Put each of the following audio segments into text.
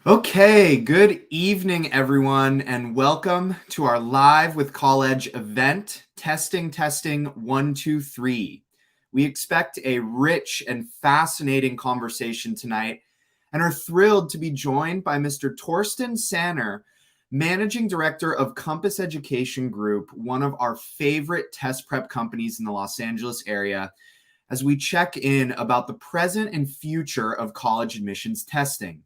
Okay, good evening, everyone, and welcome to our Live with Colledge event. Testing, 1, 2, 3. We expect a rich and fascinating conversation tonight and are thrilled to be joined by Mr. Torsten Sanner, Managing Director of Compass Education Group, one of our favorite test prep companies in the Los Angeles area, as we check in about the present and future of college admissions testing.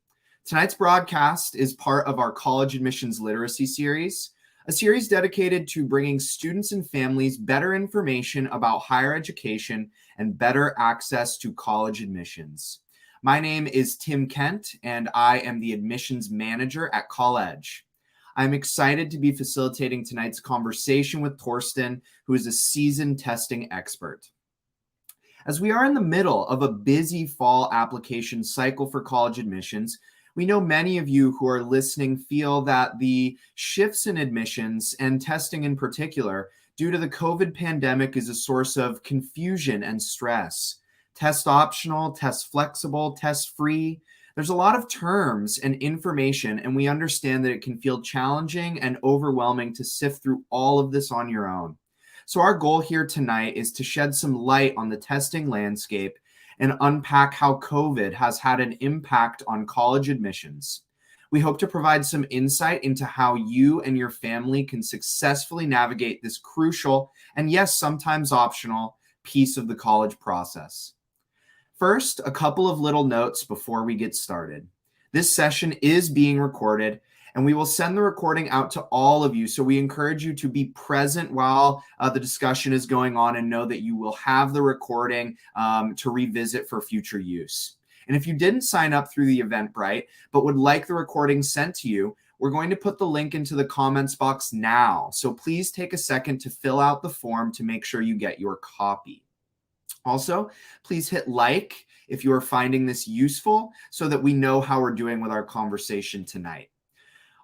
Tonight's broadcast is part of our College Admissions Literacy Series, a series dedicated to bringing students and families better information about higher education and better access to college admissions. My name is Tim Kent, and I am the admissions manager at Colledge. I'm excited to be facilitating tonight's conversation with Torsten, who is a seasoned testing expert. As we are in the middle of a busy fall application cycle for college admissions, we know many of you who are listening feel that the shifts in admissions and testing in particular due to the COVID pandemic is a source of confusion and stress. Test optional, test flexible, test free. There's a lot of terms and information, and we understand that it can feel challenging and overwhelming to sift through all of this on your own. So our goal here tonight is to shed some light on the testing landscape and unpack how COVID has had an impact on college admissions. We hope to provide some insight into how you and your family can successfully navigate this crucial and, yes, sometimes optional piece of the college process. First, a couple of little notes before we get started. This session is being recorded, and we will send the recording out to all of you. So we encourage you to be present while the discussion is going on and know that you will have the recording to revisit for future use. And if you didn't sign up through the Eventbrite, but would like the recording sent to you, we're going to put the link into the comments box now. So please take a second to fill out the form to make sure you get your copy. Also, please hit like if you are finding this useful so that we know how we're doing with our conversation tonight.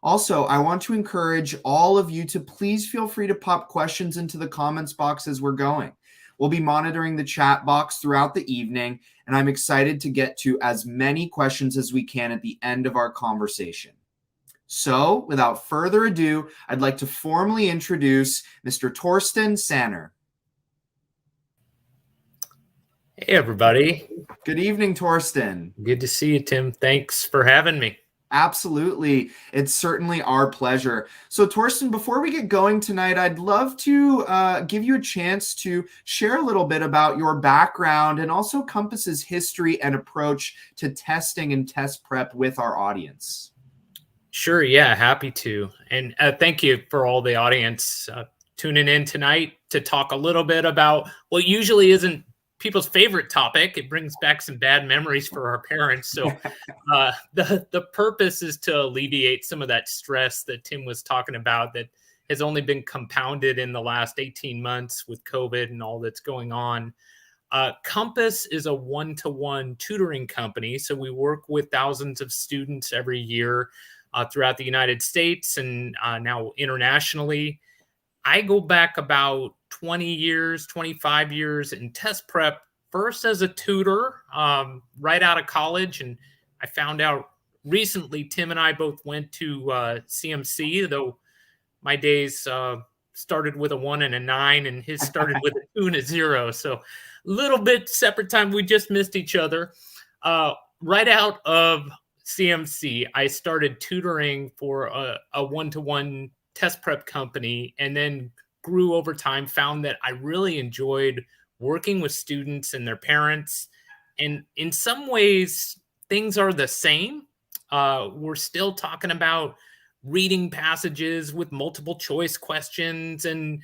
Also, I want to encourage all of you to please feel free to pop questions into the comments box as we're going. We'll be monitoring the chat box throughout the evening, and I'm excited to get to as many questions as we can at the end of our conversation. So, without further ado, I'd like to formally introduce Mr. Torsten Sanner. Hey, everybody. Good evening, Torsten. Good to see you, Tim. Thanks for having me. Absolutely. It's certainly our pleasure. So, Torsten, before we get going tonight, I'd love to give you a chance to share a little bit about your background and also Compass's history and approach to testing and test prep with our audience. Sure. Yeah, happy to. And thank you for all the audience tuning in tonight to talk a little bit about what usually isn't people's favorite topic. It brings back some bad memories for our parents. So the purpose is to alleviate some of that stress that Tim was talking about that has only been compounded in the last 18 months with COVID and all that's going on. Compass is a one-to-one tutoring company. So we work with thousands of students every year throughout the United States and now internationally. I go back about 20 years, 25 years in test prep, first as a tutor right out of college. And I found out recently, Tim and I both went to CMC, though my days started with a 1 and a 9 and his started with a 2 and a 0. So a little bit separate time. We just missed each other. Right out of CMC, I started tutoring for a one-to-one test prep company, and then grew over time, found that I really enjoyed working with students and their parents. And in some ways, things are the same. We're still talking about reading passages with multiple choice questions and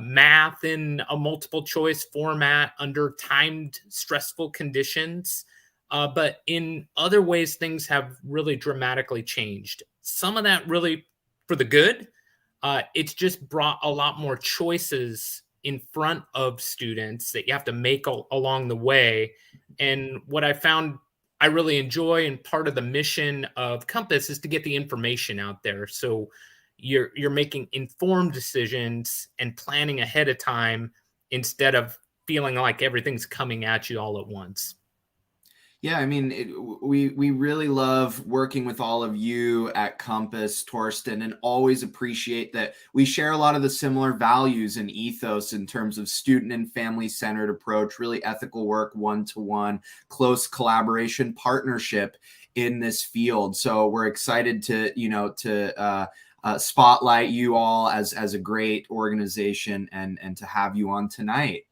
math in a multiple choice format under timed, stressful conditions. But in other ways, things have really dramatically changed. Some of that really for the good. It's just brought a lot more choices in front of students that you have to make along the way. And what I found I really enjoy, and part of the mission of Compass, is to get the information out there. So you're making informed decisions and planning ahead of time instead of feeling like everything's coming at you all at once. Yeah, I mean, we really love working with all of you at Compass, Torsten, and always appreciate that we share a lot of the similar values and ethos in terms of student and family-centered approach, really ethical work, one-to-one, close collaboration, partnership in this field. So we're excited to, spotlight you all as a great organization and to have you on tonight.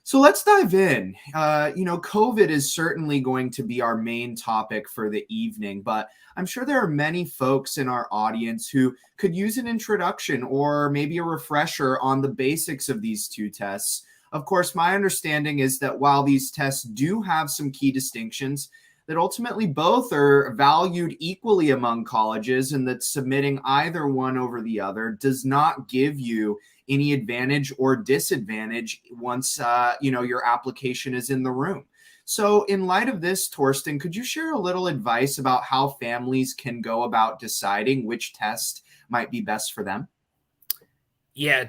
So let's dive in. COVID is certainly going to be our main topic for the evening, but I'm sure there are many folks in our audience who could use an introduction or maybe a refresher on the basics of these two tests. Of course, my understanding is that while these tests do have some key distinctions, that ultimately both are valued equally among colleges, and that submitting either one over the other does not give you any advantage or disadvantage once your application is in the room. So in light of this, Torsten, could you share a little advice about how families can go about deciding which test might be best for them? Yeah,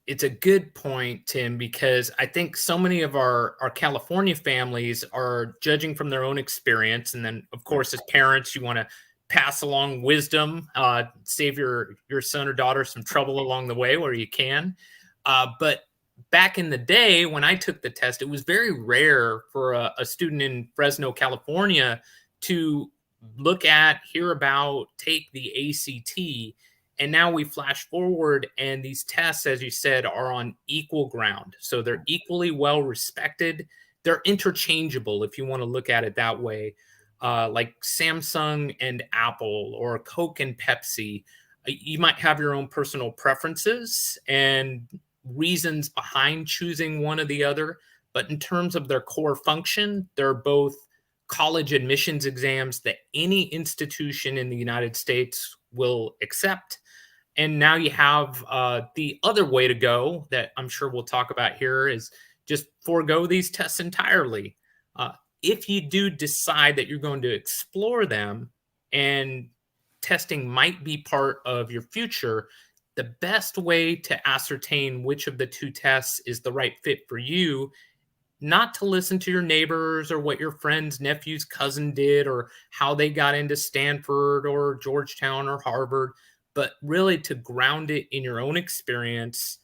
it's a good point, Tim, because I think so many of our California families are judging from their own experience. And then, of course, as parents, you want to pass along wisdom, save your son or daughter some trouble along the way where you can. But back in the day when I took the test, it was very rare for a student in Fresno, California to hear about, take the ACT. And now we flash forward, and these tests, as you said, are on equal ground. So they're equally well respected. They're interchangeable, if you want to look at it that way, like Samsung and Apple or Coke and Pepsi. You might have your own personal preferences and reasons behind choosing one or the other. But in terms of their core function, they're both college admissions exams that any institution in the United States will accept. And now you have the other way to go that I'm sure we'll talk about here is just forego these tests entirely. If you do decide that you're going to explore them and testing might be part of your future, the best way to ascertain which of the two tests is the right fit for you, not to listen to your neighbors or what your friend's nephew's cousin did or how they got into Stanford or Georgetown or Harvard, but really to ground it in your own experience.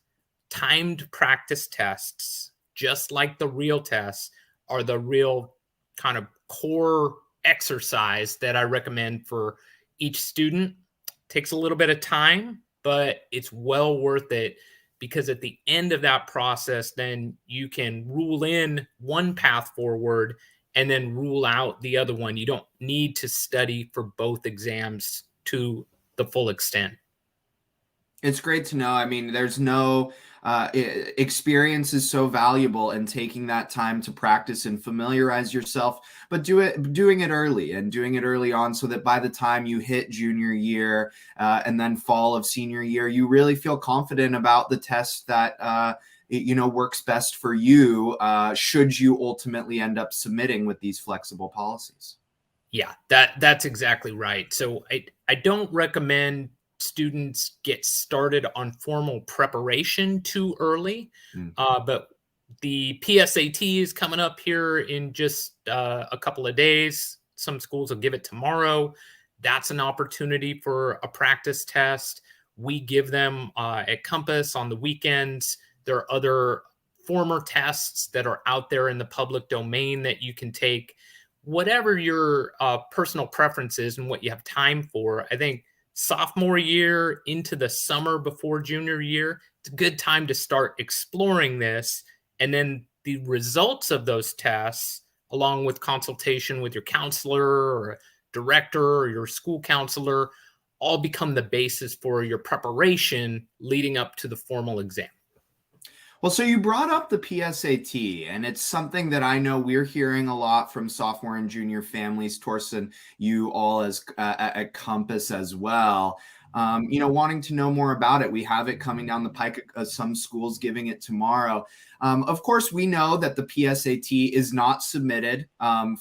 Timed practice tests, just like the real tests, are the real kind of core exercise that I recommend for each student. Takes a little bit of time, but it's well worth it, because at the end of that process, then you can rule in one path forward and then rule out the other one. You don't need to study for both exams to the full extent. It's great to know. I mean, there's no experience is so valuable in taking that time to practice and familiarize yourself, but doing it early and doing it early on so that by the time you hit junior year and then fall of senior year, you really feel confident about the test that works best for you should you ultimately end up submitting with these flexible policies. Yeah, that's exactly right. So I don't recommend students get started on formal preparation too early. But the PSAT is coming up here in just a couple of days. Some schools will give it tomorrow. That's an opportunity for a practice test. We give them at Compass on the weekends. There are other former tests that are out there in the public domain that you can take. Whatever your personal preferences and what you have time for, I think sophomore year into the summer before junior year, it's a good time to start exploring this. And then the results of those tests, along with consultation with your counselor or director or your school counselor, all become the basis for your preparation leading up to the formal exam. Well, so you brought up the PSAT, and it's something that I know we're hearing a lot from sophomore and junior families. Torsten, you all as at Compass as well. wanting to know more about it. We have it coming down the pike, some schools giving it tomorrow. Of course, we know that the PSAT is not submitted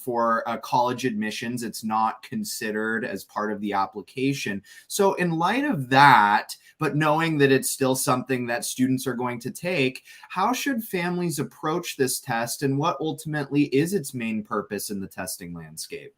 for college admissions. It's not considered as part of the application. So in light of that, but knowing that it's still something that students are going to take, how should families approach this test, and what ultimately is its main purpose in the testing landscape?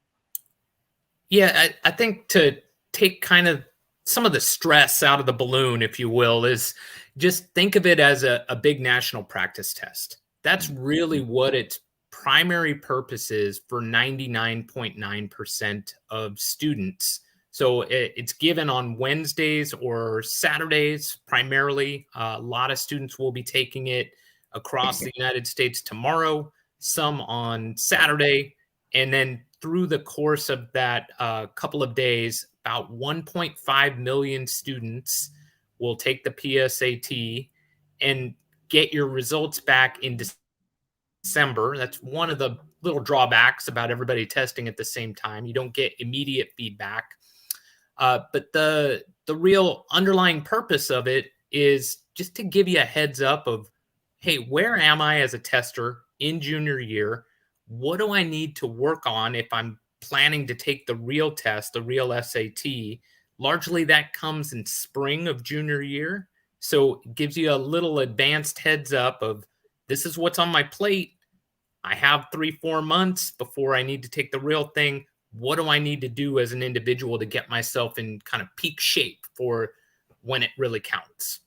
Yeah, I think to take kind of some of the stress out of the balloon, if you will, is just think of it as a big national practice test. That's really what its primary purpose is for 99.9% of students. So it's given on Wednesdays or Saturdays primarily. A lot of students will be taking it across the United States tomorrow, some on Saturday, and then through the course of that couple of days, about 1.5 million students will take the PSAT and get your results back in December. That's one of the little drawbacks about everybody testing at the same time. You don't get immediate feedback. But the real underlying purpose of it is just to give you a heads up of, hey, where am I as a tester in junior year? What do I need to work on if I'm planning to take the real test, the real SAT? Largely that comes in spring of junior year. So it gives you a little advanced heads up of this is what's on my plate. I have 3-4 months before I need to take the real thing. What do I need to do as an individual to get myself in kind of peak shape for when it really counts?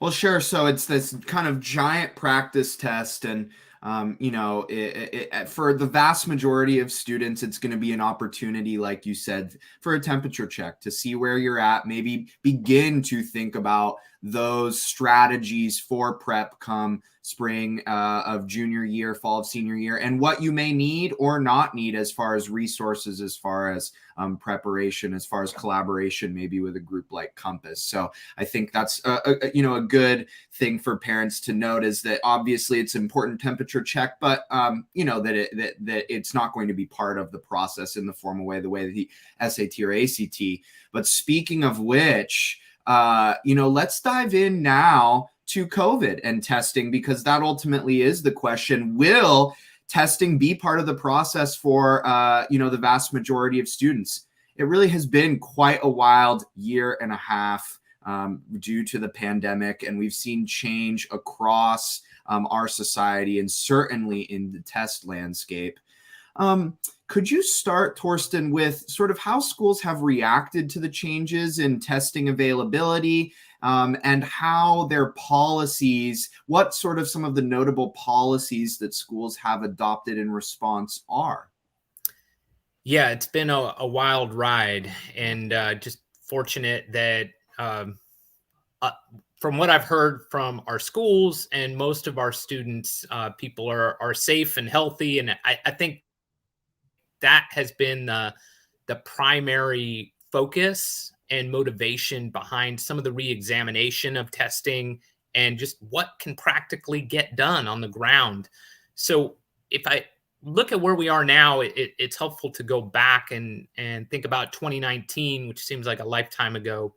Well, sure. So it's this kind of giant practice test, and for the vast majority of students, it's going to be an opportunity, like you said, for a temperature check to see where you're at. Maybe begin to think about those strategies for prep come spring of junior year, fall of senior year, and what you may need or not need as far as resources, as far as preparation, as far as collaboration, maybe with a group like Compass. So I think that's a good thing for parents to note, is that obviously it's an important temperature check, but that it's not going to be part of the process in the formal way, the way that the SAT or ACT. But speaking of which, let's dive in now to COVID and testing, because that ultimately is the question. Will testing be part of the process for the vast majority of students? It really has been quite a wild year and a half due to the pandemic, and we've seen change across our society and certainly in the test landscape. Could you start, Torsten, with sort of how schools have reacted to the changes in testing availability, and how their policies, what sort of some of the notable policies that schools have adopted in response are? Yeah, it's been a wild ride, and just fortunate that from what I've heard from our schools and most of our students, people are safe and healthy, and I think that has been the primary focus and motivation behind some of the re-examination of testing and just what can practically get done on the ground. So if I look at where we are now, it's helpful to go back and think about 2019, which seems like a lifetime ago.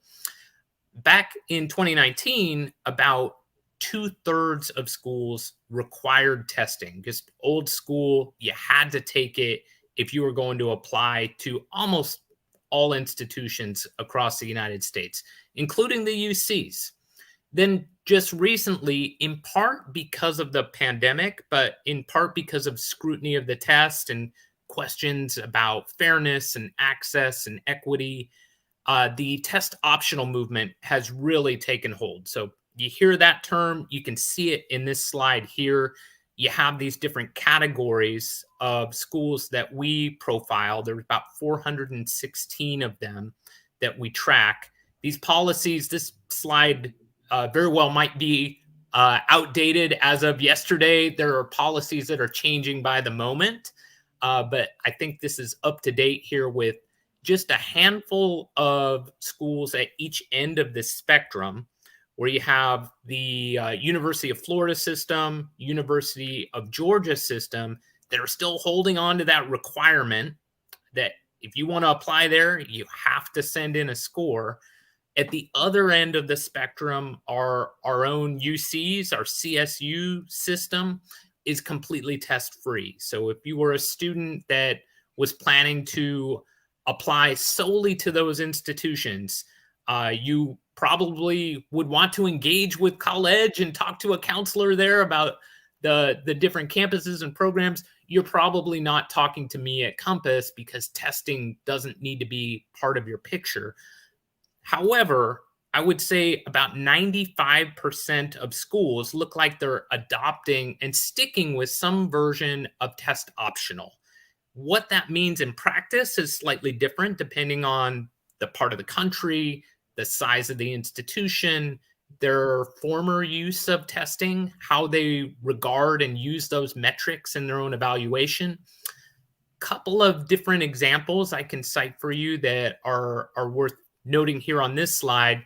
Back in 2019, about 2/3 of schools required testing, just old school. You had to take it if you were going to apply to almost all institutions across the United States, including the UCs. Then just recently, in part because of the pandemic, but in part because of scrutiny of the test and questions about fairness and access and equity, the test optional movement has really taken hold. So you hear that term, you can see it in this slide here. You have these different categories of schools that we profile. There's about 416 of them that we track. These policies, this slide very well might be outdated as of yesterday. There are policies that are changing by the moment, but I think this is up to date here with just a handful of schools at each end of this spectrum, where you have the University of Florida system, University of Georgia system, that are still holding on to that requirement that if you want to apply there, you have to send in a score. At the other end of the spectrum, our own UCs, our CSU system is completely test free. So if you were a student that was planning to apply solely to those institutions, you probably would want to engage with Colledge and talk to a counselor there about the different campuses and programs. You're probably not talking to me at Compass because testing doesn't need to be part of your picture. However, I would say about 95% of schools look like they're adopting and sticking with some version of test optional. What that means in practice is slightly different depending on the part of the country, the size of the institution, their former use of testing, how they regard and use those metrics in their own evaluation. Couple of different examples I can cite for you that are worth noting here on this slide.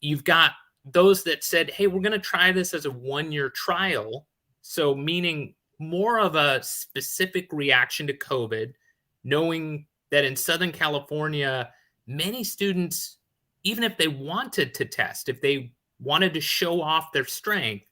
You've got those that said, hey, we're going to try this as a 1-year trial. So meaning more of a specific reaction to COVID, knowing that in Southern California, many students, even if they wanted to test, if they wanted to show off their strength,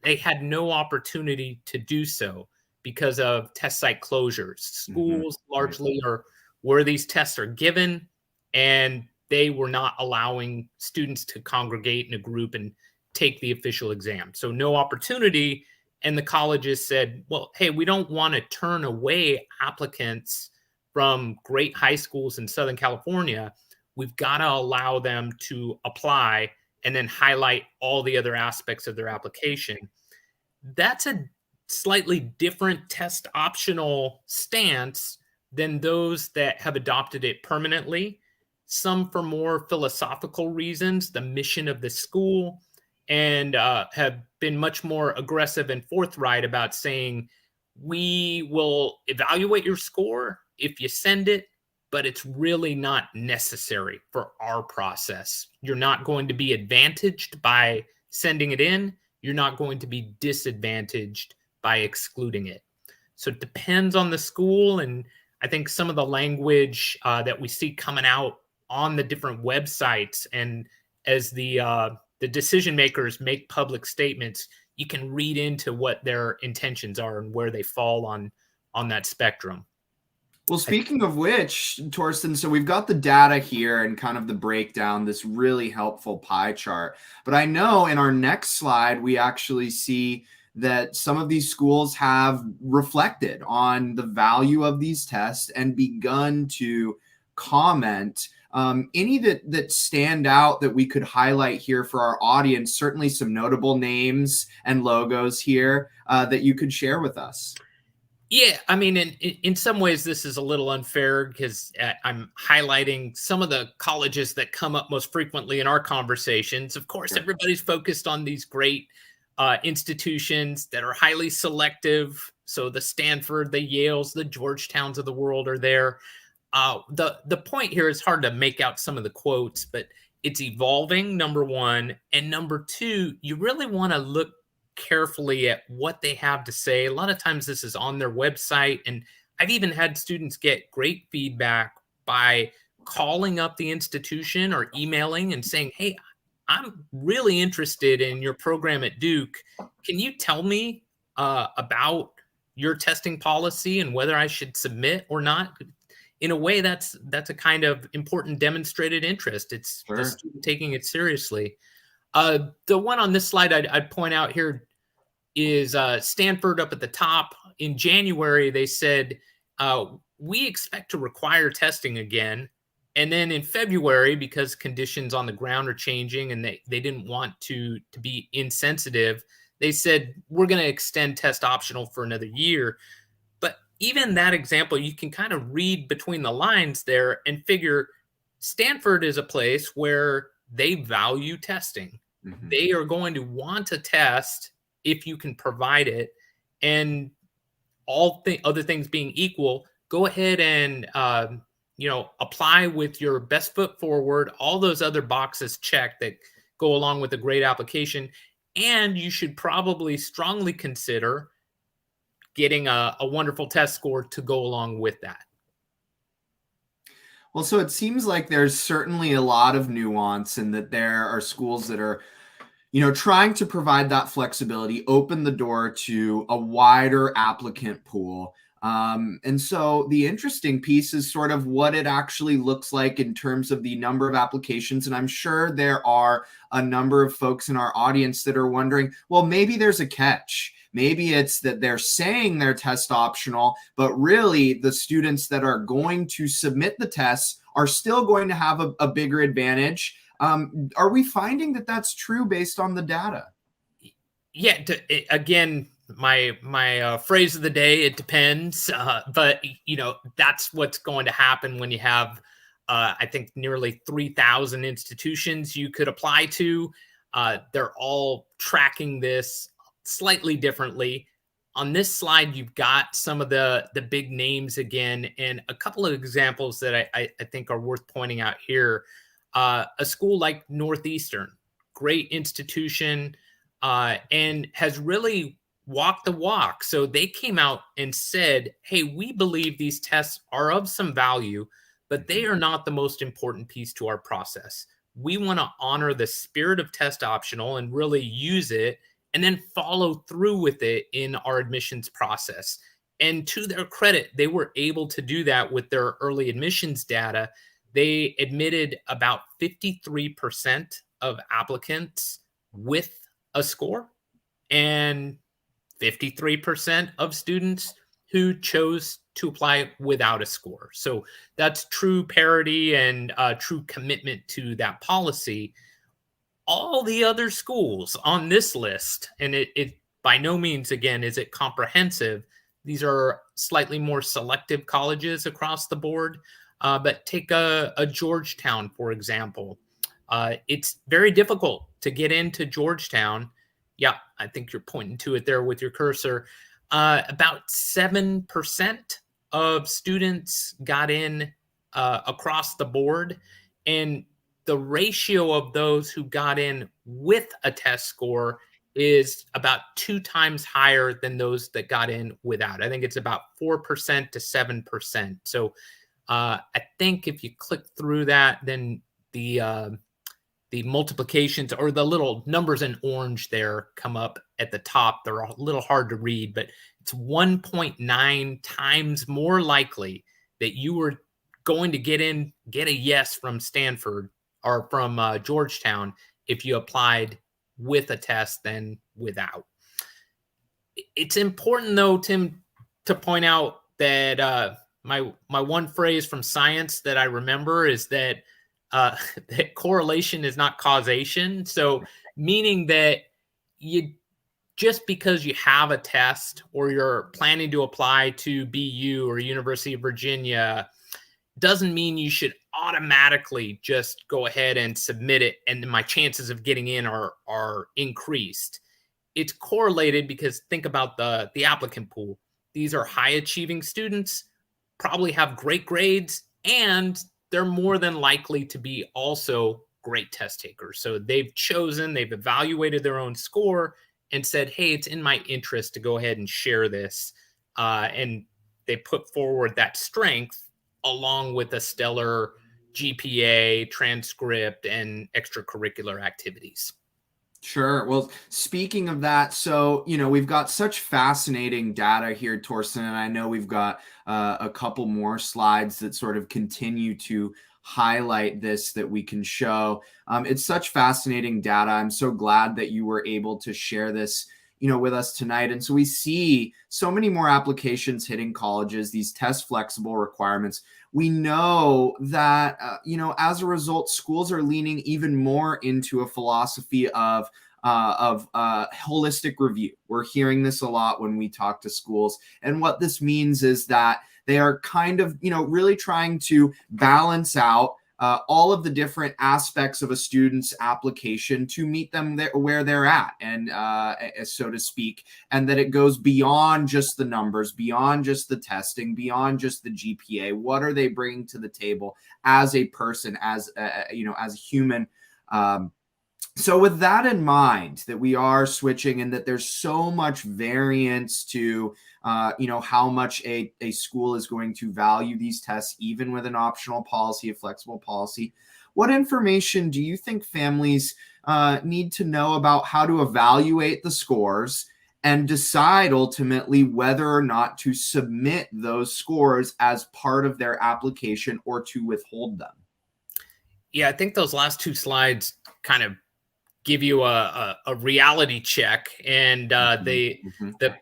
they had no opportunity to do so because of test site closures. Schools largely are where these tests are given, and they were not allowing students to congregate in a group and take the official exam. So no opportunity. And the colleges said, well, hey, we don't want to turn away applicants from great high schools in Southern California. We've got to allow them to apply and then highlight all the other aspects of their application. That's a slightly different test optional stance than those that have adopted it permanently. Some for more philosophical reasons, the mission of the school, and have been much more aggressive and forthright about saying, we will evaluate your score if you send it, but it's really not necessary for our process. You're not going to be advantaged by sending it in. You're not going to be disadvantaged by excluding it. So it depends on the school. And I think some of the language that we see coming out on the different websites, and as the decision makers make public statements, you can read into what their intentions are and where they fall on that spectrum. Well, speaking of which, Torsten, so we've got the data here and kind of the breakdown, this really helpful pie chart. But I know in our next slide, we actually see that some of these schools have reflected on the value of these tests and begun to comment. Any that stand out that we could highlight here for our audience, certainly some notable names and logos here that you could share with us. Yeah, I mean, in some ways, this is a little unfair because I'm highlighting some of the colleges that come up most frequently in our conversations. Of course, everybody's focused on these great institutions that are highly selective. So the Stanford, the Yales, the Georgetowns of the world are there. The point here is hard to make out some of the quotes, but it's evolving, number one. And number two, you really want to look carefully at what they have to say. A lot of times this is on their website, and I've even had students get great feedback by calling up the institution or emailing and saying, hey, I'm really interested in your program at Duke. Can you tell me about your testing policy and whether I should submit or not? In a way, that's a kind of important demonstrated interest. It's the student taking it seriously. The one on this slide I'd point out here is Stanford up at the top. In January, they said, we expect to require testing again. And then in February, because conditions on the ground are changing and they didn't want to be insensitive, they said, we're going to extend test optional for another year. But even that example, you can kind of read between the lines there and figure Stanford is a place where they value testing. Mm-hmm. They are going to want to test if you can provide it. And all other things being equal, go ahead and apply with your best foot forward, all those other boxes checked that go along with a great application. And you should probably strongly consider getting a wonderful test score to go along with that. Well, so it seems like there's certainly a lot of nuance, and that there are schools that are, trying to provide that flexibility, open the door to a wider applicant pool. And so the interesting piece is sort of what it actually looks like in terms of the number of applications. And I'm sure there are a number of folks in our audience that are wondering, well, maybe there's a catch. Maybe it's that they're saying they're test optional, but really the students that are going to submit the tests are still going to have a bigger advantage. Are we finding that that's true based on the data? Yeah, again, my phrase of the day, it depends, but that's what's going to happen when you have I think nearly 3,000 institutions you could apply to. They're all tracking this slightly differently. On this slide, you've got some of the big names again, and a couple of examples that I think are worth pointing out here. A school like Northeastern, great institution, and has really walked the walk. So they came out and said, hey, we believe these tests are of some value, but they are not the most important piece to our process. We want to honor the spirit of test optional and really use it and then follow through with it in our admissions process. And to their credit, they were able to do that with their early admissions data. They admitted about 53% of applicants with a score and 53% of students who chose to apply without a score. So that's true parity and true commitment to that policy. All the other schools on this list, and it by no means, again, is it comprehensive. These are slightly more selective colleges across the board. But take a Georgetown, for example. It's very difficult to get into Georgetown. Yeah, I think you're pointing to it there with your cursor. About 7% of students got in across the board. And the ratio of those who got in with a test score is about 2 times higher than those that got in without. I think it's about 4% to 7%. So I think if you click through that, then the multiplications or the little numbers in orange there come up at the top. They're a little hard to read, but it's 1.9 times more likely that you were going to get a yes from Stanford or from Georgetown if you applied with a test than without. It's important, though, Tim, to point out that my one phrase from science that I remember is that that correlation is not causation. So meaning that you just because you have a test or you're planning to apply to BU or University of Virginia doesn't mean you should automatically just go ahead and submit it and my chances of getting in are increased. It's correlated because think about the applicant pool. These are high achieving students, probably have great grades, and they're more than likely to be also great test takers. So they've evaluated their own score and said, hey, it's in my interest to go ahead and share this. And they put forward that strength along with a stellar GPA, transcript, and extracurricular activities. Sure. Well, speaking of that, so, we've got such fascinating data here, Torsten, and I know we've got a couple more slides that sort of continue to highlight this that we can show. It's such fascinating data. I'm so glad that you were able to share this, with us tonight. And so we see so many more applications hitting colleges, these test flexible requirements. We know that, as a result, schools are leaning even more into a philosophy of holistic review. We're hearing this a lot when we talk to schools. And what this means is that they are kind of, really trying to balance out all of the different aspects of a student's application to meet them where they're at, and so to speak, and that it goes beyond just the numbers, beyond just the testing, beyond just the GPA. What are they bringing to the table as a person, as a human So with that in mind, that we are switching and that there's so much variance to, how much a school is going to value these tests, even with an optional policy, a flexible policy, what information do you think families need to know about how to evaluate the scores and decide ultimately whether or not to submit those scores as part of their application or to withhold them? Yeah, I think those last two slides kind of give you a reality check, and Mhm, the mhm. the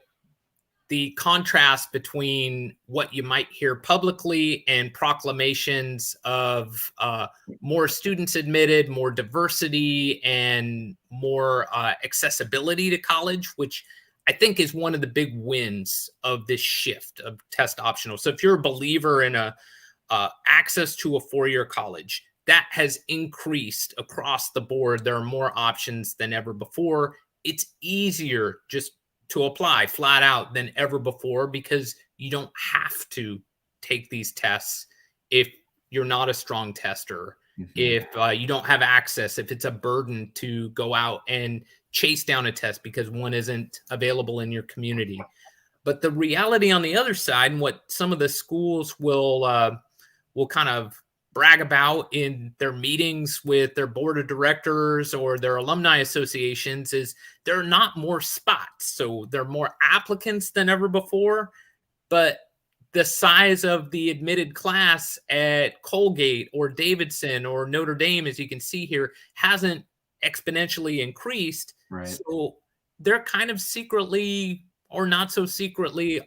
the contrast between what you might hear publicly and proclamations of more students admitted, more diversity, and more accessibility to college, which I think is one of the big wins of this shift of test optional. So if you're a believer in a access to a four-year college, that has increased across the board. There are more options than ever before. It's easier just to apply flat out than ever before because you don't have to take these tests if you're not a strong tester, Mhm. if you don't have access, if it's a burden to go out and chase down a test because one isn't available in your community. But the reality on the other side, and what some of the schools will kind of brag about in their meetings with their board of directors or their alumni associations, is there are not more spots. So there are more applicants than ever before, but the size of the admitted class at Colgate or Davidson or Notre Dame, as you can see here, hasn't exponentially increased. Right. So they're kind of secretly or not so secretly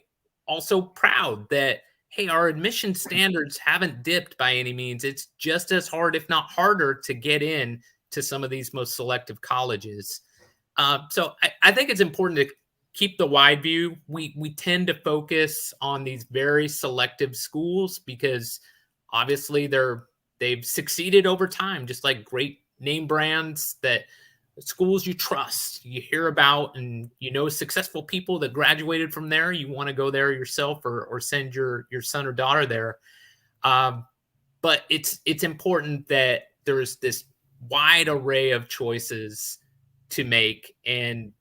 also proud that, hey, our admission standards haven't dipped by any means. It's just as hard, if not harder, to get in to some of these most selective colleges. So I think it's important to keep the wide view. We tend to focus on these very selective schools because obviously they've succeeded over time, just like great name brands that schools you trust, you hear about, and successful people that graduated from there. You want to go there yourself or send your son or daughter there. Um, but it's important that there's this wide array of choices to make, and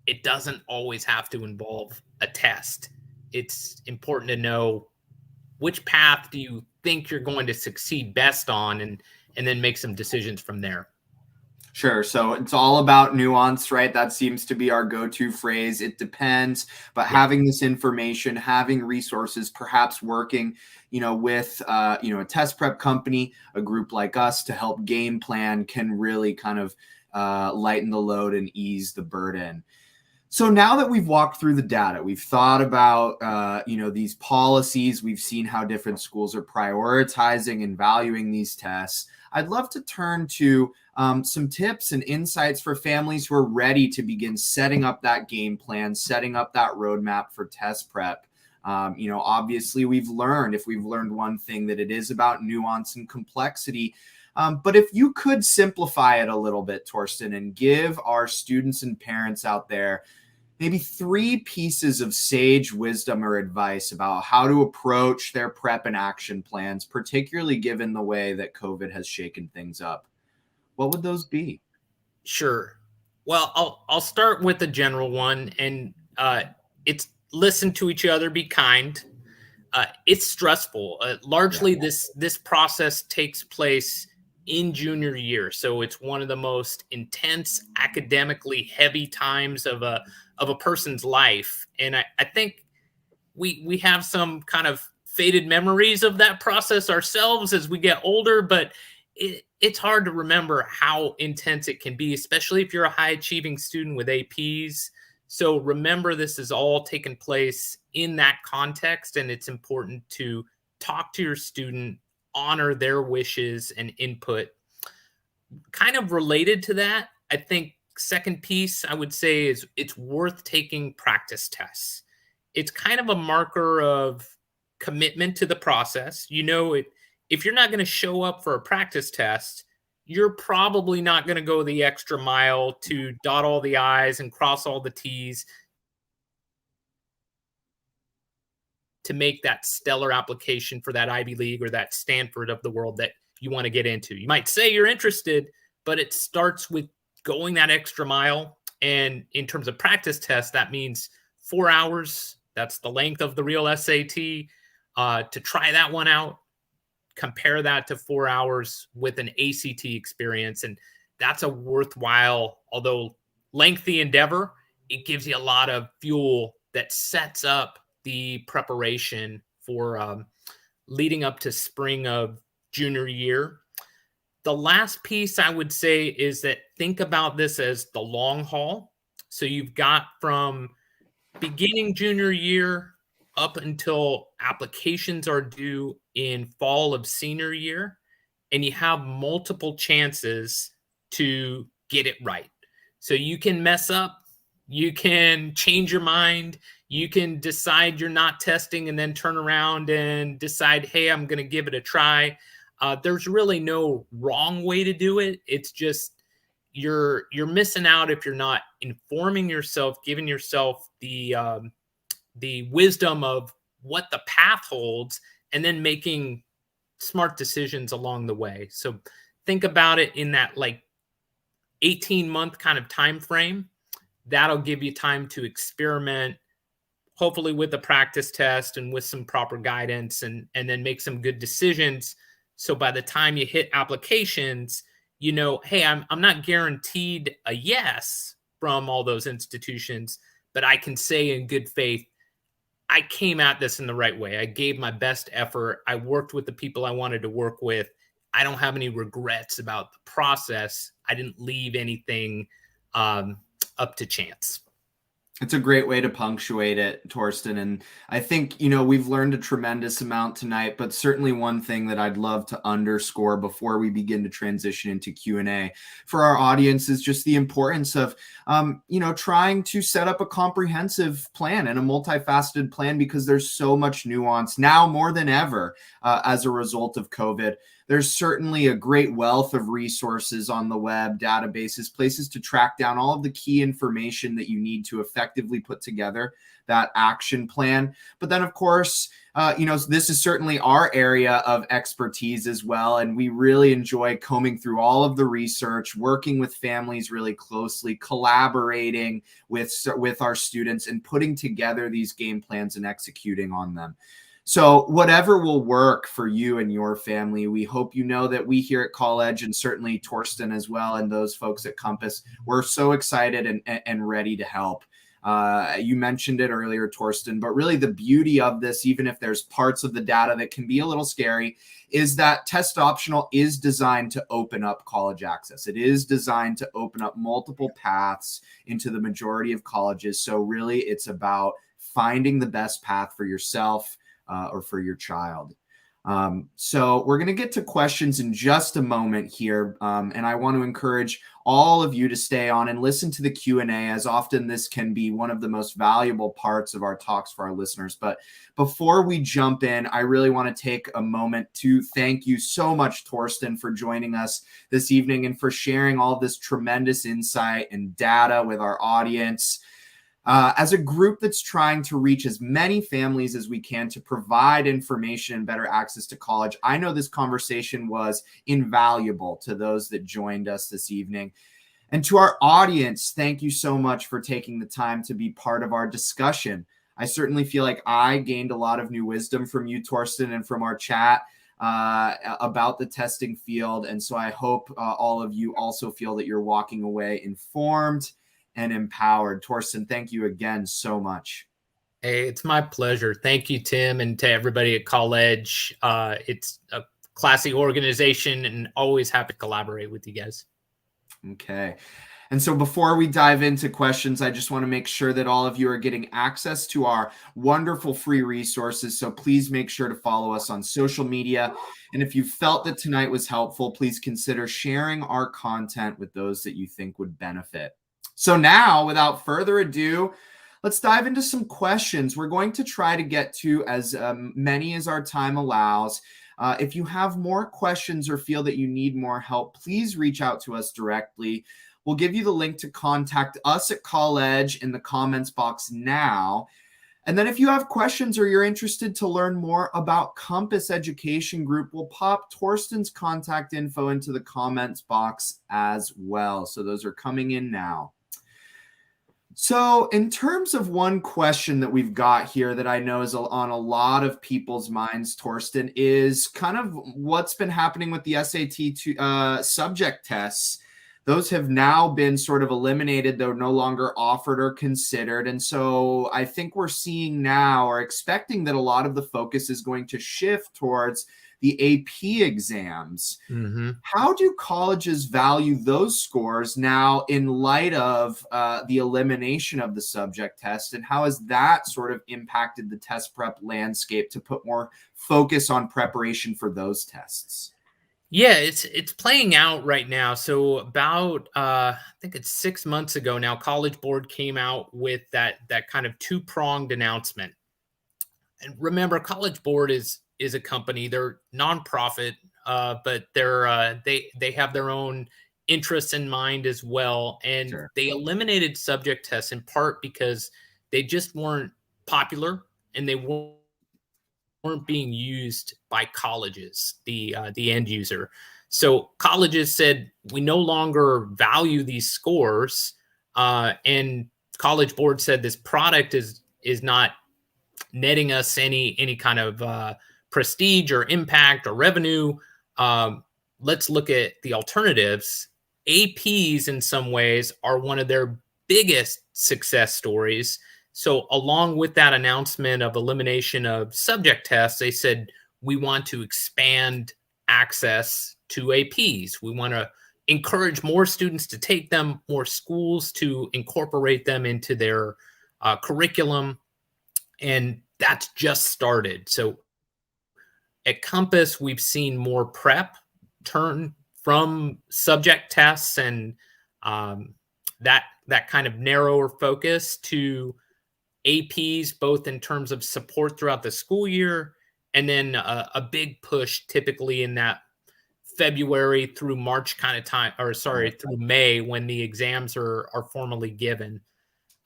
it doesn't always have to involve a test. It's important to know which path do you think you're going to succeed best on, and then make some decisions from there. Sure. So it's all about nuance, right? That seems to be our go-to phrase. It depends, but Yeah, having this information, having resources, perhaps working, with, a test prep company, a group like us to help game plan can really kind of lighten the load and ease the burden. So now that we've walked through the data, we've thought about, these policies, we've seen how different schools are prioritizing and valuing these tests. I'd love to turn to some tips and insights for families who are ready to begin setting up that game plan, setting up that roadmap for test prep. Obviously, if we've learned one thing, that it is about nuance and complexity. But if you could simplify it a little bit, Torsten, and give our students and parents out there maybe three pieces of sage wisdom or advice about how to approach their prep and action plans, particularly given the way that COVID has shaken things up, what would those be? sure. Well, I'll start with the general one, and it's listen to each other, be kind. It's stressful. Yeah. Largely, this process takes place in junior year, so it's one of the most intense, academically heavy times of a person's life. And I think we have some kind of faded memories of that process ourselves as we get older, but it's hard to remember how intense it can be, especially if you're a high achieving student with APs. So remember, this is all taking place in that context, and it's important to talk to your student, honor their wishes and input. Kind of related to that, I think second piece I would say is it's worth taking practice tests. It's kind of a marker of commitment to the process. If you're not going to show up for a practice test, you're probably not going to go the extra mile to dot all the I's and cross all the T's to make that stellar application for that Ivy League or that Stanford of the world that you want to get into. You might say you're interested, but it starts with going that extra mile. And in terms of practice tests, that means 4 hours. That's the length of the real SAT. To try that one out, compare that to 4 hours with an ACT experience. And that's a worthwhile, although lengthy endeavor. It gives you a lot of fuel that sets up the preparation for leading up to spring of junior year. The last piece I would say is that think about this as the long haul. So you've got from beginning junior year up until applications are due in fall of senior year, and you have multiple chances to get it right. So you can mess up, you can change your mind, you can decide you're not testing and then turn around and decide, hey, I'm going to give it a try. There's really no wrong way to do it. It's just you're missing out if you're not informing yourself, giving yourself the wisdom of what the path holds, and then making smart decisions along the way. So think about it in that like 18-month kind of time frame. That'll give you time to experiment, hopefully with a practice test and with some proper guidance, and then make some good decisions. So by the time you hit applications, you know, hey, I'm not guaranteed a yes from all those institutions, but I can say in good faith, I came at this in the right way. I gave my best effort. I worked with the people I wanted to work with. I don't have any regrets about the process. I didn't leave anything up to chance. It's a great way to punctuate it, Torsten. And I think, you know, we've learned a tremendous amount tonight, but certainly one thing that I'd love to underscore before we begin to transition into Q&A for our audience is just the importance of, you know, trying to set up a comprehensive plan and a multifaceted plan, because there's so much nuance now more than ever as a result of COVID. There's certainly a great wealth of resources on the web, databases, places to track down all of the key information that you need to effectively put together that action plan. But then, of course, you know, this is certainly our area of expertise as well. And we really enjoy combing through all of the research, working with families really closely, collaborating with our students, and putting together these game plans and executing on them. So whatever will work for you and your family, we hope you know that we here at Colledge, and certainly Torsten as well, and those folks at Compass, we're so excited and ready to help. You mentioned it earlier, Torsten, but really the beauty of this, even if there's parts of the data that can be a little scary, is that Test Optional is designed to open up college access. It is designed to open up multiple paths into the majority of colleges. So really it's about finding the best path for yourself or for your child. So we're going to get to questions in just a moment here. And I want to encourage all of you to stay on and listen to the Q&A, as often this can be one of the most valuable parts of our talks for our listeners. But before we jump in, I really want to take a moment to thank you so much, Torsten, for joining us this evening and for sharing all this tremendous insight and data with our audience. As a group that's trying to reach as many families as we can to provide information and better access to college, I know this conversation was invaluable to those that joined us this evening. And to our audience, thank you so much for taking the time to be part of our discussion. I certainly feel like I gained a lot of new wisdom from you, Torsten, and from our chat about the testing field. And so I hope all of you also feel that you're walking away informed and empowered. Torsten, thank you again so much. Hey, it's my pleasure. Thank you, Tim, and to everybody at Colledge. It's a classy organization, and always happy to collaborate with you guys. Okay. And so before we dive into questions, I just want to make sure that all of you are getting access to our wonderful free resources. So please make sure to follow us on social media. And if you felt that tonight was helpful, please consider sharing our content with those that you think would benefit. So now, without further ado, let's dive into some questions. We're going to try to get to as many as our time allows. If you have more questions or feel that you need more help, please reach out to us directly. We'll give you the link to contact us at Colledge in the comments box now. And then if you have questions or you're interested to learn more about Compass Education Group, we'll pop Torsten's contact info into the comments box as well. So those are coming in now. So in terms of one question that we've got here that I know is on a lot of people's minds, Torsten, is kind of what's been happening with the SAT subject tests. Those have now been sort of eliminated. They're no longer offered or considered. And so I think we're seeing now or expecting that a lot of the focus is going to shift towards the AP exams. Mm-hmm. How do colleges value those scores now in light of the elimination of the subject test? And how has that sort of impacted the test prep landscape to put more focus on preparation for those tests? Yeah, it's playing out right now. So about I think it's 6 months ago now, College Board came out with that kind of two-pronged announcement. And remember, College Board is a company. They're nonprofit, but they have their own interests in mind as well. And Sure. they eliminated subject tests in part because they just weren't popular and they weren't being used by colleges, the end user. So colleges said we no longer value these scores, and College Board said this product is not netting us any kind of prestige or impact or revenue. Let's look at the alternatives. APs in some ways are one of their biggest success stories. So along with that announcement of elimination of subject tests, they said, we want to expand access to APs. We want to encourage more students to take them, more schools to incorporate them into their curriculum. And that's just started. So at Compass, we've seen more prep turn from subject tests and that kind of narrower focus to APs, both in terms of support throughout the school year, and then a big push typically in that February through March kind of time, or sorry, through May when the exams are formally given.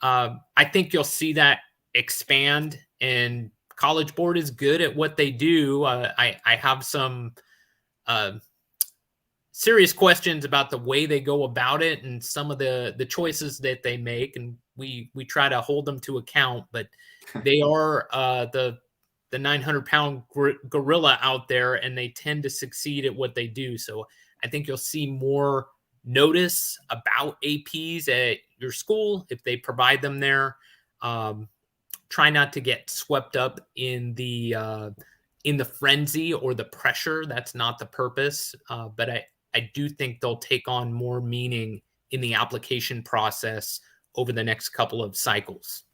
I think you'll see that expand, and College Board is good at what they do. I have some serious questions about the way they go about it and some of the choices that they make, and we try to hold them to account. But they are the 900-pound gorilla out there, and they tend to succeed at what they do. So I think you'll see more notice about APs at your school if they provide them there. Try not to get swept up in the frenzy or the pressure. That's not the purpose. But I do think they'll take on more meaning in the application process over the next couple of cycles.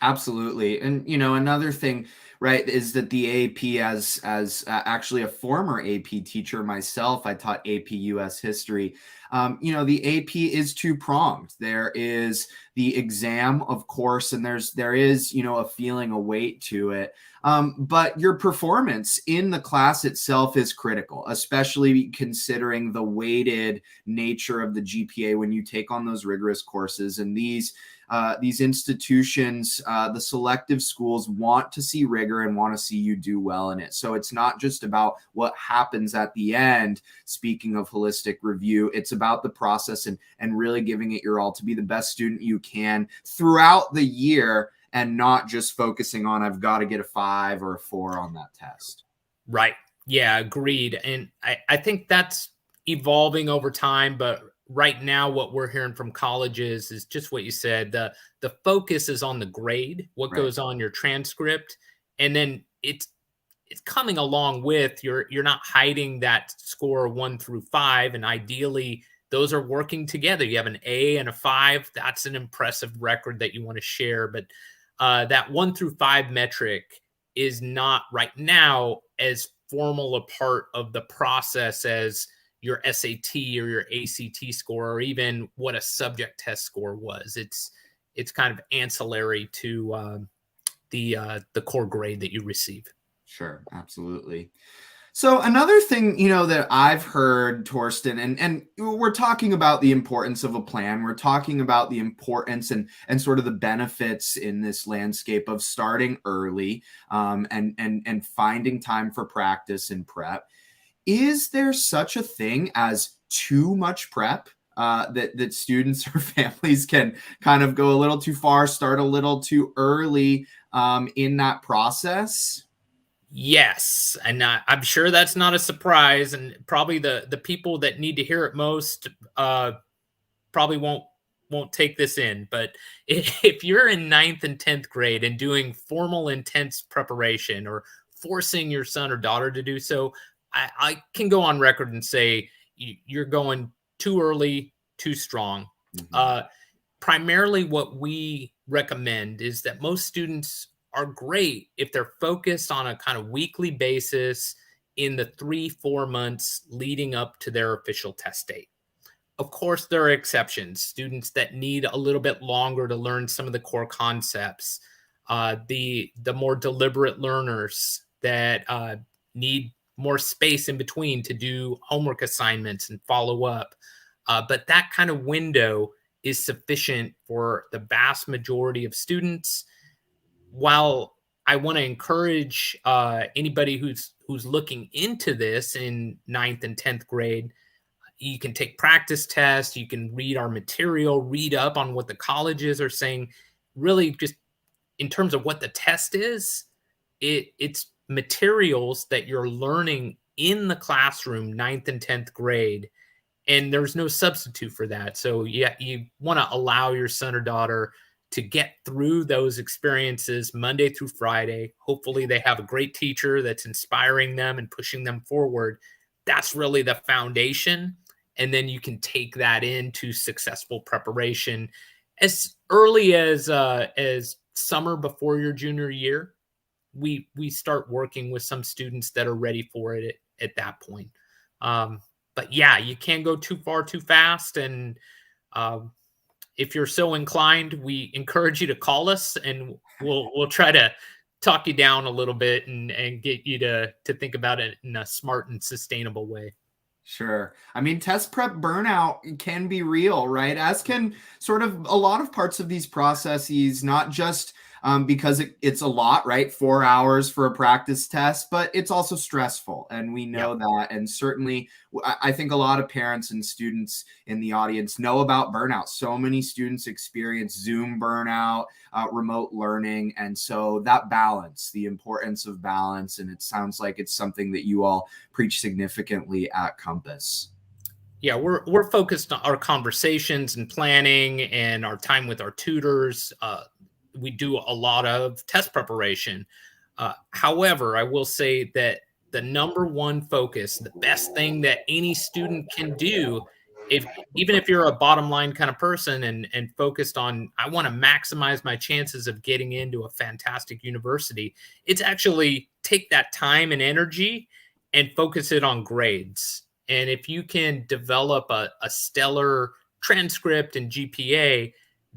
Absolutely. And, another thing, right, is that the AP, as actually a former AP teacher myself, I taught AP US history. The AP is two-pronged. There is the exam, of course, and there is, a feeling, a weight to it. But your performance in the class itself is critical, especially considering the weighted nature of the GPA when you take on those rigorous courses. And these institutions, the selective schools, want to see rigor and want to see you do well in it. So it's not just about what happens at the end. Speaking of holistic review, it's about the process and really giving it your all to be the best student you can throughout the year, and not just focusing on, I've got to get a 5 or a 4 on that test. Right. Yeah, agreed. And I think that's evolving over time, but right now what we're hearing from colleges is just what you said. The focus is on the grade, what goes on your transcript, and then it's coming along with you're not hiding that score 1 through 5, and ideally those are working together. You have an A and a 5. That's an impressive record that you want to share, but that 1 through 5 metric is not right now as formal a part of the process as your SAT or your ACT score, or even what a subject test score was. It's kind of ancillary to the core grade that you receive. Sure, absolutely. So another thing, that I've heard, Torsten, and we're talking about the importance of a plan. We're talking about the importance and sort of the benefits in this landscape of starting early, and finding time for practice and prep. Is there such a thing as too much prep? That students or families can kind of go a little too far, start a little too early in that process? Yes, and I'm sure that's not a surprise, and probably the people that need to hear it most probably won't take this in. But if you're in ninth and 10th grade and doing formal, intense preparation, or forcing your son or daughter to do so, I can go on record and say you're going too early, too strong. Mhm. Uh, Primarily what we recommend is that most students are great if they're focused on a kind of weekly basis in the 3-4 months leading up to their official test date. Of course, there are exceptions, students that need a little bit longer to learn some of the core concepts, the more deliberate learners that need more space in between to do homework assignments and follow up. But that kind of window is sufficient for the vast majority of students. While I want to encourage anybody who's looking into this in ninth and 10th grade, you can take practice tests, you can read our material, read up on what the colleges are saying. Really, just in terms of what the test is, it's materials that you're learning in the classroom, ninth and 10th grade, and there's no substitute for that. So yeah, you want to allow your son or daughter to get through those experiences Monday through Friday. Hopefully they have a great teacher that's inspiring them and pushing them forward. That's really the foundation, and then you can take that into successful preparation as early as summer before your junior year. We start working with some students that are ready for it at that point. Um, but yeah, you can't go too far too fast. And um, if you're so inclined, we encourage you to call us, and we'll try to talk you down a little bit and get you to think about it in a smart and sustainable way. Sure. I mean, test prep burnout can be real, right? As can sort of a lot of parts of these processes, not just because it's a lot, right? 4 hours for a practice test, but it's also stressful. And we Yeah. know that. And certainly, I think a lot of parents and students in the audience know about burnout. So many students experience Zoom burnout, remote learning. And so that balance, the importance of balance. And it sounds like it's something that you all preach significantly at Compass. Yeah, we're focused on our conversations and planning and our time with our tutors. We do a lot of test preparation. However, I will say that the number one focus, the best thing that any student can do, if even if you're a bottom line kind of person and focused on, I want to maximize my chances of getting into a fantastic university, it's actually take that time and energy and focus it on grades. And if you can develop a stellar transcript and GPA,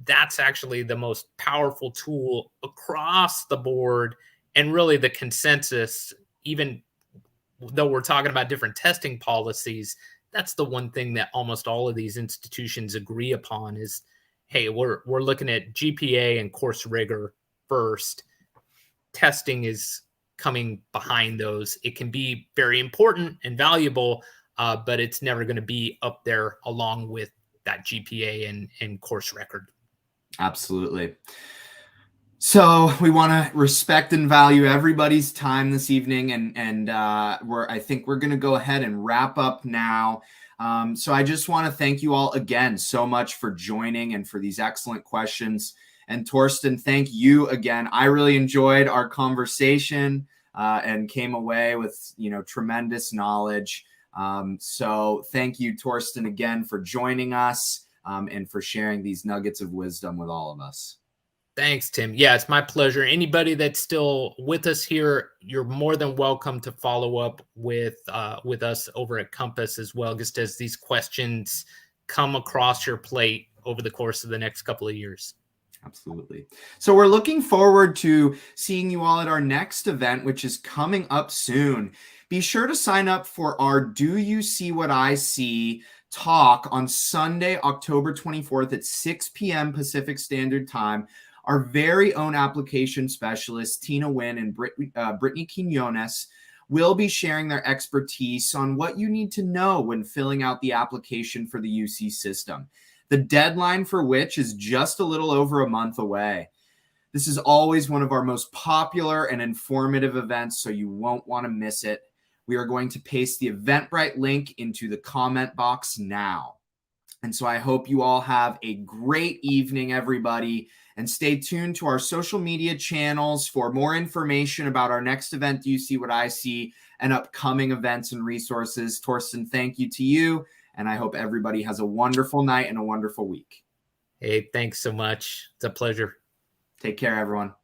that's actually the most powerful tool across the board, and really the consensus. Even though we're talking about different testing policies, that's the one thing that almost all of these institutions agree upon is, hey, we're looking at GPA and course rigor first. Testing is coming behind those. It can be very important and valuable, but it's never going to be up there along with that GPA and course record. Absolutely. So we want to respect and value everybody's time this evening, and I think we're going to go ahead and wrap up now. So I just want to thank you all again so much for joining and for these excellent questions. And Torsten, thank you again. I really enjoyed our conversation and came away with tremendous knowledge. So thank you, Torsten, again for joining us and for sharing these nuggets of wisdom with all of us. Thanks, Tim. Yeah, it's my pleasure. Anybody that's still with us here, you're more than welcome to follow up with us over at Compass as well, just as these questions come across your plate over the course of the next couple of years. Absolutely. So we're looking forward to seeing you all at our next event, which is coming up soon. Be sure to sign up for our Do You See What I See talk on Sunday, October 24th at 6 p.m. Pacific Standard Time. Our very own application specialists, Tina Wynn and Brittany Quinones, will be sharing their expertise on what you need to know when filling out the application for the UC system, the deadline for which is just a little over a month away. This is always one of our most popular and informative events, so you won't want to miss it. We are going to paste the Eventbrite link into the comment box now. And so I hope you all have a great evening, everybody, and stay tuned to our social media channels for more information about our next event, Do You See What I See, and upcoming events and resources. Torsten, thank you to you, and I hope everybody has a wonderful night and a wonderful week. Hey, thanks so much. It's a pleasure. Take care, everyone.